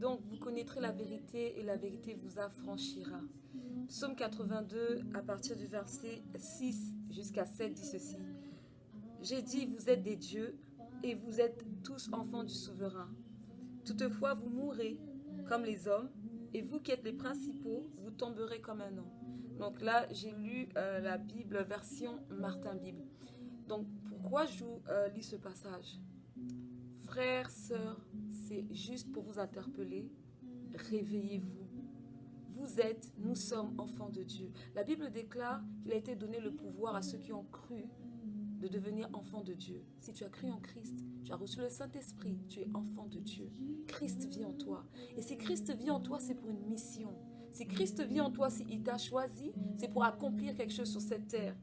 Donc, vous connaîtrez la vérité et la vérité vous affranchira. Psaume 82, à partir du verset 6 jusqu'à 7, dit ceci. J'ai dit, vous êtes des dieux et vous êtes tous enfants du souverain. Toutefois, vous mourrez comme les hommes et vous qui êtes les principaux, vous tomberez comme un homme. Donc là, j'ai lu la Bible version Martin Bible. Donc, pourquoi je vous lis ce passage? Frères, sœurs, c'est juste pour vous interpeller. Réveillez-vous. Vous êtes, nous sommes enfants de Dieu. La Bible déclare qu'il a été donné le pouvoir à ceux qui ont cru de devenir enfants de Dieu. Si tu as cru en Christ, tu as reçu le Saint-Esprit, tu es enfant de Dieu. Christ vit en toi. Et si Christ vit en toi, c'est pour une mission. Si Christ vit en toi, s'il t'a choisi, c'est pour accomplir quelque chose sur cette terre.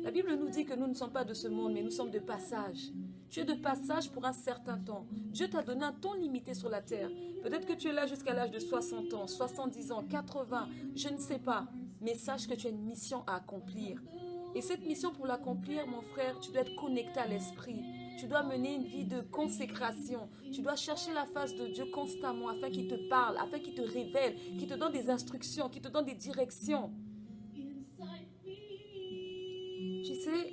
La Bible nous dit que nous ne sommes pas de ce monde, mais nous sommes de passage. Tu es de passage pour un certain temps. Dieu t'a donné un temps limité sur la terre. Peut-être que tu es là jusqu'à l'âge de 60 ans, 70 ans, 80, je ne sais pas. Mais sache que tu as une mission à accomplir. Et cette mission, pour l'accomplir, mon frère, tu dois être connecté à l'esprit. Tu dois mener une vie de consécration. Tu dois chercher la face de Dieu constamment afin qu'il te parle, afin qu'il te révèle, qu'il te donne des instructions, qu'il te donne des directions. Tu sais,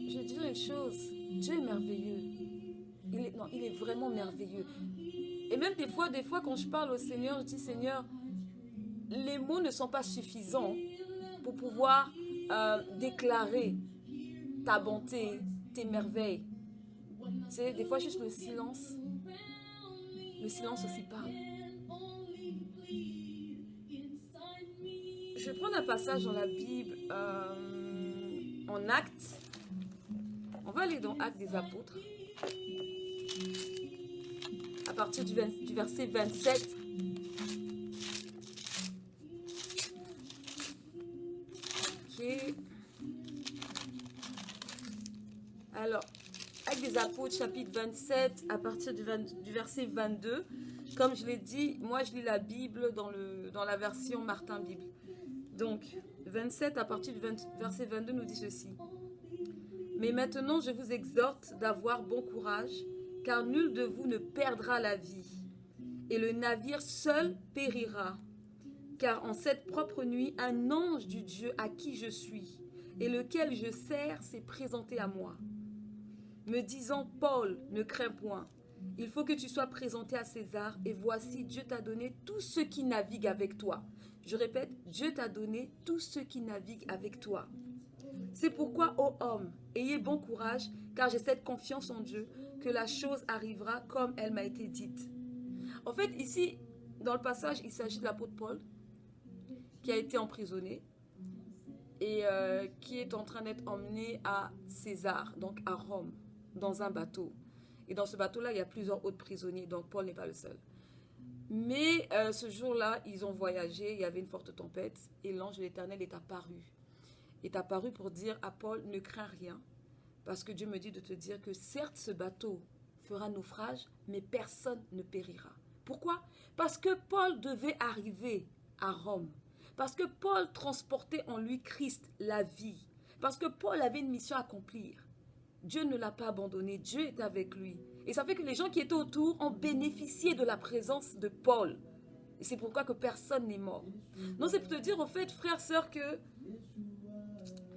je vais dire une chose, Dieu est merveilleux. Il est vraiment merveilleux. Et même des fois, quand je parle au Seigneur, je dis, Seigneur, les mots ne sont pas suffisants pour pouvoir déclarer ta bonté, tes merveilles. Tu sais, des fois, juste le silence aussi parle. Je vais prendre un passage dans la Bible, en Actes. On va aller dans Actes des Apôtres. À partir du verset 27. Ok. Alors, Actes des Apôtres, chapitre 27, à partir du verset 22. Comme je l'ai dit, moi je lis la Bible dans la version Martin Bible. Donc, 27 à partir du verset 22 nous dit ceci. Mais maintenant je vous exhorte d'avoir bon courage, car nul de vous ne perdra la vie, et le navire seul périra. Car en cette propre nuit, un ange du Dieu à qui je suis, et lequel je sers, s'est présenté à moi, me disant, Paul, ne crains point, il faut que tu sois présenté à César, et voici, Dieu t'a donné tous ceux qui naviguent avec toi. Je répète, Dieu t'a donné tous ceux qui naviguent avec toi. C'est pourquoi, ô homme, ayez bon courage, car j'ai cette confiance en Dieu, que la chose arrivera comme elle m'a été dite. En fait, ici, dans le passage, il s'agit de l'apôtre Paul, qui a été emprisonné, et qui est en train d'être emmené à César, donc à Rome, dans un bateau. Et dans ce bateau-là, il y a plusieurs autres prisonniers, donc Paul n'est pas le seul. Mais ce jour-là, ils ont voyagé, il y avait une forte tempête, et l'ange de l'Éternel est apparu. Est apparu pour dire à Paul, ne crains rien, parce que Dieu me dit de te dire que certes, ce bateau fera naufrage, mais personne ne périra. Pourquoi? Parce que Paul devait arriver à Rome. Parce que Paul transportait en lui Christ, la vie. Parce que Paul avait une mission à accomplir. Dieu ne l'a pas abandonné, Dieu est avec lui. Et ça fait que les gens qui étaient autour ont bénéficié de la présence de Paul. Et c'est pourquoi que personne n'est mort. Donc c'est pour te dire, au fait, frère, sœur, que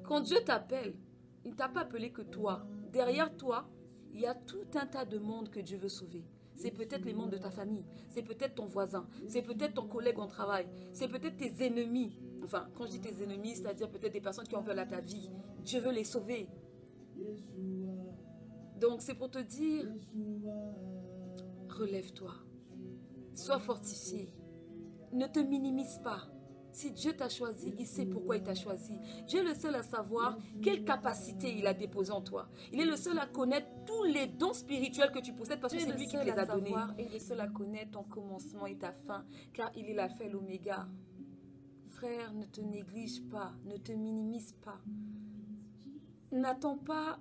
quand Dieu t'appelle, il ne t'a pas appelé que toi. Derrière toi, il y a tout un tas de monde que Dieu veut sauver. C'est peut-être les membres de ta famille, c'est peut-être ton voisin, c'est peut-être ton collègue au travail, c'est peut-être tes ennemis. Enfin, quand je dis tes ennemis, c'est-à-dire peut-être des personnes qui en veulent à ta vie. Dieu veut les sauver. Donc c'est pour te dire, relève-toi, sois fortifié, ne te minimise pas. Si Dieu t'a choisi, il sait pourquoi il t'a choisi. Dieu est le seul à savoir quelle capacité il a déposée en toi. Il est le seul à connaître tous les dons spirituels que tu possèdes parce que c'est lui qui te les a donnés. Et il est le seul à connaître ton commencement et ta fin, car il est l'alpha et l'oméga. Frère, ne te néglige pas, ne te minimise pas. N'attends pas.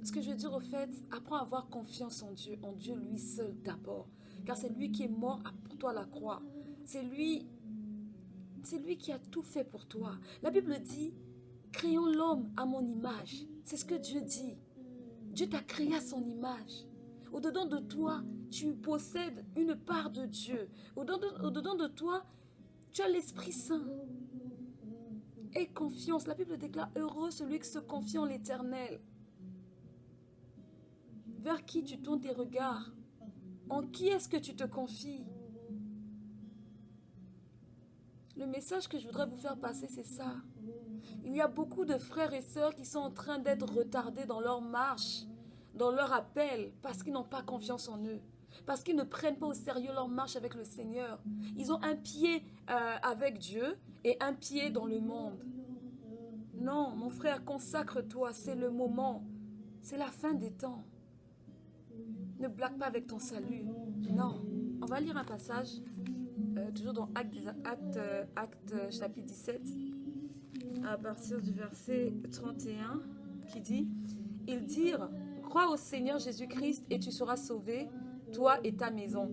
Ce que je veux dire au fait, apprends à avoir confiance en Dieu lui seul d'abord. Car c'est lui qui est mort pour toi à la croix. C'est lui qui a tout fait pour toi. La Bible dit, créons l'homme à mon image. C'est ce que Dieu dit. Dieu t'a créé à son image. Au-dedans de toi, tu possèdes une part de Dieu. Au-dedans de toi, tu as l'Esprit Saint. Aie confiance. La Bible déclare heureux celui qui se confie en l'Éternel. Vers qui tu tournes tes regards? En qui est-ce que tu te confies? Le message que je voudrais vous faire passer, c'est ça. Il y a beaucoup de frères et sœurs qui sont en train d'être retardés dans leur marche, dans leur appel, parce qu'ils n'ont pas confiance en eux. Parce qu'ils ne prennent pas au sérieux leur marche avec le Seigneur. Ils ont un pied avec Dieu et un pied dans le monde. Non, mon frère, consacre-toi, c'est le moment. C'est la fin des temps. Ne blague pas avec ton salut. Non. On va lire un passage, toujours dans Actes chapitre 17, à partir du verset 31, qui dit, « Ils dirent, crois au Seigneur Jésus-Christ et tu seras sauvé, toi et ta maison. »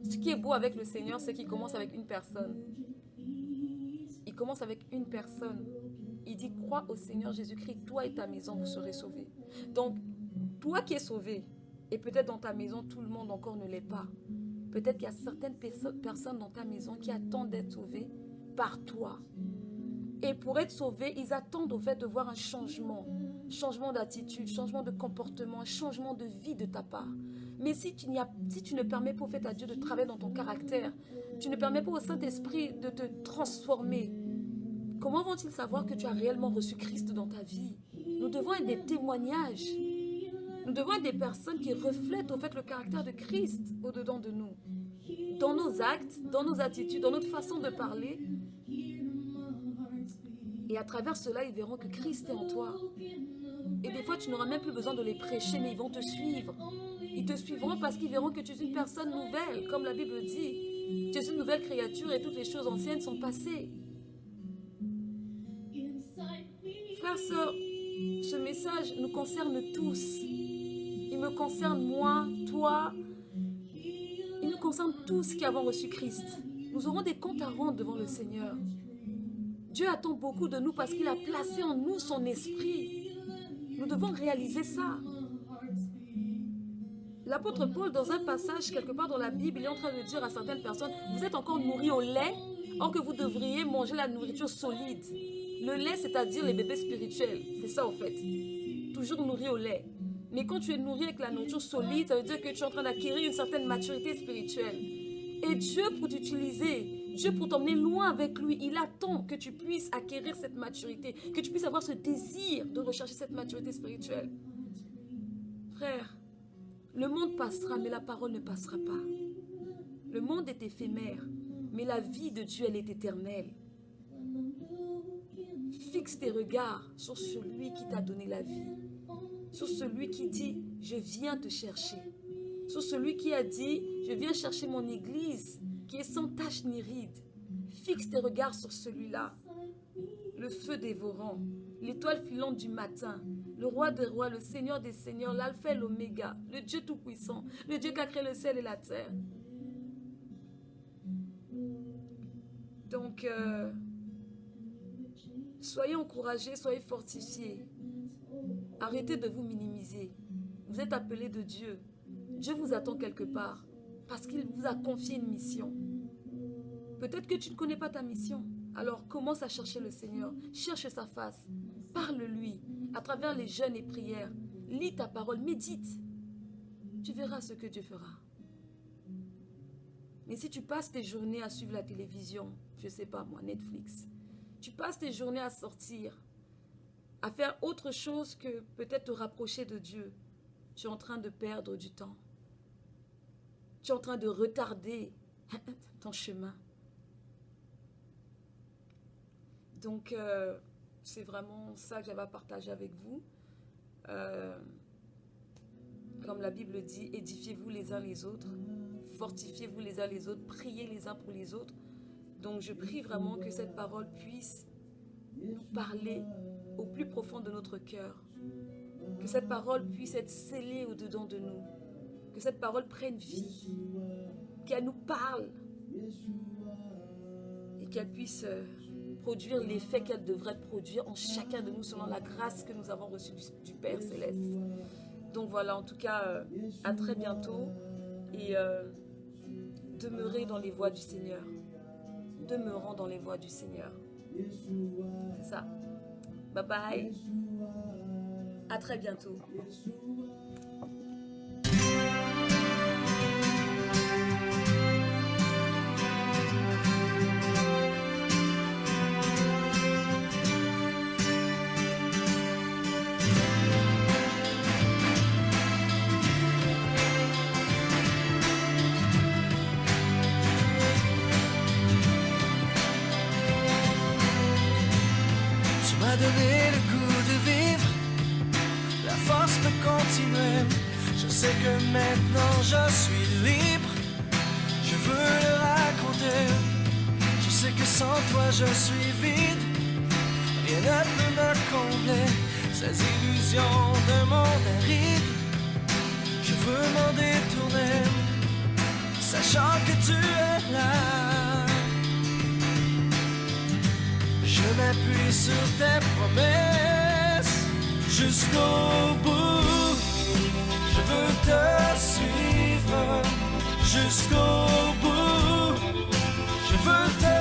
Ce qui est beau avec le Seigneur, c'est qu'il commence avec une personne. Il commence avec une personne. Il dit, crois au Seigneur Jésus-Christ, toi et ta maison, vous serez sauvés. Donc, toi qui es sauvé, et peut-être dans ta maison, tout le monde encore ne l'est pas. Peut-être qu'il y a certaines personnes dans ta maison qui attendent d'être sauvées par toi. Et pour être sauvés, ils attendent au fait de voir un changement d'attitude, changement de comportement, changement de vie de ta part. Mais si tu ne permets pas au fait à Dieu de travailler dans ton caractère, tu ne permets pas au Saint-Esprit de te transformer, comment vont-ils savoir que tu as réellement reçu Christ dans ta vie? Nous devons être des témoignages. Nous devons être des personnes qui reflètent au fait le caractère de Christ au-dedans de nous. Dans nos actes, dans nos attitudes, dans notre façon de parler. Et à travers cela, ils verront que Christ est en toi. Et des fois, tu n'auras même plus besoin de les prêcher, mais ils vont te suivre. Ils te suivront parce qu'ils verront que tu es une personne nouvelle, comme la Bible dit. Tu es une nouvelle créature et toutes les choses anciennes sont passées. Frères, sœurs, ce message nous concerne tous. Il me concerne moi, toi. Il nous concerne tous qui avons reçu Christ. Nous aurons des comptes à rendre devant le Seigneur. Dieu attend beaucoup de nous parce qu'il a placé en nous son esprit. Nous devons réaliser ça. L'apôtre Paul, dans un passage quelque part dans la Bible, il est en train de dire à certaines personnes, vous êtes encore nourris au lait, or que vous devriez manger la nourriture solide. Le lait, c'est-à-dire les bébés spirituels. C'est ça, en fait. Toujours nourri au lait. Mais quand tu es nourri avec la nourriture solide, ça veut dire que tu es en train d'acquérir une certaine maturité spirituelle. Et Dieu, pour t'utiliser, Dieu, pour t'emmener loin avec lui, il attend que tu puisses acquérir cette maturité, que tu puisses avoir ce désir de rechercher cette maturité spirituelle. Frère, le monde passera, mais la parole ne passera pas. Le monde est éphémère, mais la vie de Dieu, elle est éternelle. Fixe tes regards sur celui qui t'a donné la vie. Sur celui qui dit, je viens te chercher. Sur celui qui a dit, je viens chercher mon église, qui est sans tache ni ride. Fixe tes regards sur celui-là. Le feu dévorant, l'étoile filante du matin, le roi des rois, le seigneur des seigneurs, l'alpha et l'oméga, le Dieu tout-puissant, le Dieu qui a créé le ciel et la terre. Donc, soyez encouragés, soyez fortifiés. Arrêtez de vous minimiser. Vous êtes appelés de Dieu. Dieu vous attend quelque part parce qu'il vous a confié une mission. Peut-être que tu ne connais pas ta mission. Alors commence à chercher le Seigneur. Cherche sa face. Parle-lui à travers les jeûnes et prières. Lis ta parole, médite. Tu verras ce que Dieu fera. Mais si tu passes tes journées à suivre la télévision, je ne sais pas moi, Netflix, tu passes tes journées à sortir, à faire autre chose que peut-être te rapprocher de Dieu, tu es en train de perdre du temps. Tu es en train de retarder ton chemin. Donc, c'est vraiment ça que j'avais à partager avec vous. Comme la Bible dit, édifiez-vous les uns les autres, fortifiez-vous les uns les autres, priez les uns pour les autres. Donc, je prie vraiment que cette parole puisse nous parler au plus profond de notre cœur. Que cette parole puisse être scellée au-dedans de nous. Que cette parole prenne vie. Qu'elle nous parle. Et qu'elle puisse produire l'effet qu'elle devrait produire en chacun de nous selon la grâce que nous avons reçue du Père Céleste. Donc voilà, en tout cas, à très bientôt. Et demeurez dans les voies du Seigneur. Demeurons dans les voies du Seigneur. C'est ça. Bye bye. À très bientôt. Donner le goût de vivre, la force de continuer. Je sais que maintenant je suis libre, je veux le raconter. Je sais que sans toi je suis vide, rien ne peut me combler. Ces illusions de monde aride, je veux m'en détourner, sachant que tu es là. Je m'appuie sur tes promesses jusqu'au bout. Je veux te suivre jusqu'au bout. Je veux te